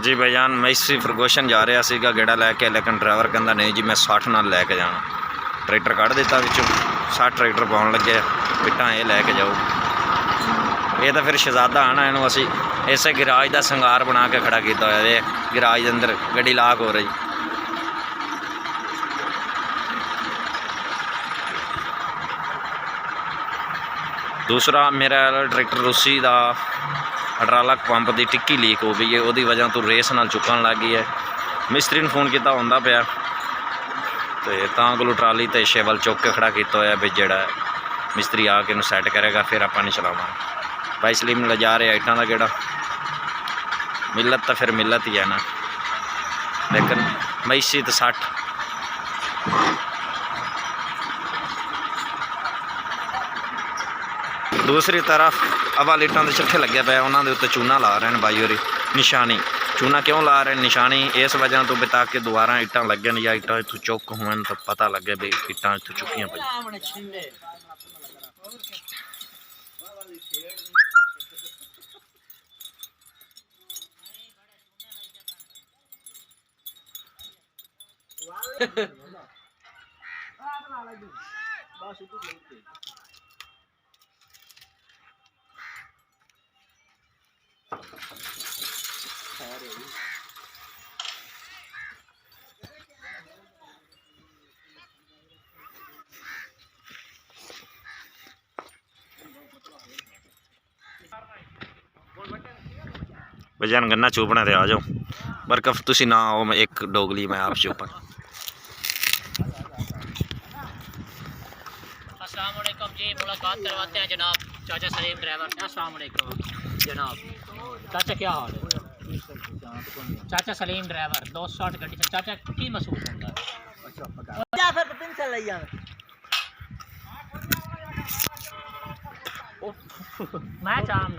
जी भाईजान मैं इसी फरगोशन जा रहा सीगा गेड़ा लैके, लेकिन ड्राइवर कहता नहीं जी मैं 60 नाल लैके जाना। ट्रैक्टर कढ़ दिता विचों, 60 ट्रैक्टर पाउन लगे, पिट्टां ये लैके जाओ। ये तो फिर शहजादा आना, इनू असी इसे गिराज का संगार बना के खड़ा किया होया है। गिराज के अंदर गड्डी लाक हो रही। दूसरा मेरा ट्रैक्टर रूसी का हाइड्रोलिक पंप की टिक्की लीक हो गई है, वो वजह तो रेस नाल चुकन लग गई है। मिस्त्री फोन किया होंदा पाया तो तां कोलों ट्राली तो शेवल चुक के खड़ा किया होया भी जेड़ा मिस्त्री आके इनू सैट करेगा फिर आप नहीं चलावा। भाई सलीम ले जा रहे आइटा का गेड़ा। मिलत तो फिर मिलत ही है ना, लेकिन मैसी तो 60। दूसरी तरफ अवाल इट्टां के चट्ठे लगे पे, उन्होंने उत्ते चूना ला रहे हैं भाई होरी। निशानी चूना क्यों ला रहे हैं? निशानी इस वजह तो बता के दोबारा इट्टां लगन या इट्टां इत्थों चुक होन तो पता लगे भी इट्टां इत्थों चुकियां पई। भजन गन्ना चूपना थे, आ जाओ। बरकफ तुसी ना आओ, मैं एक डोगली मैं आप चूपा। अस्सलाम वालेकुम जी, मुलाकात करवाते हैं जनाब चाचा सलीम ड्राइवर। अस्सलाम वालेकुम जनाब। चाचा क्या हाल है? चाचा सलीम ड्राइवर 260 गड्डी से चाचा की महसूस होता है? मैं चाह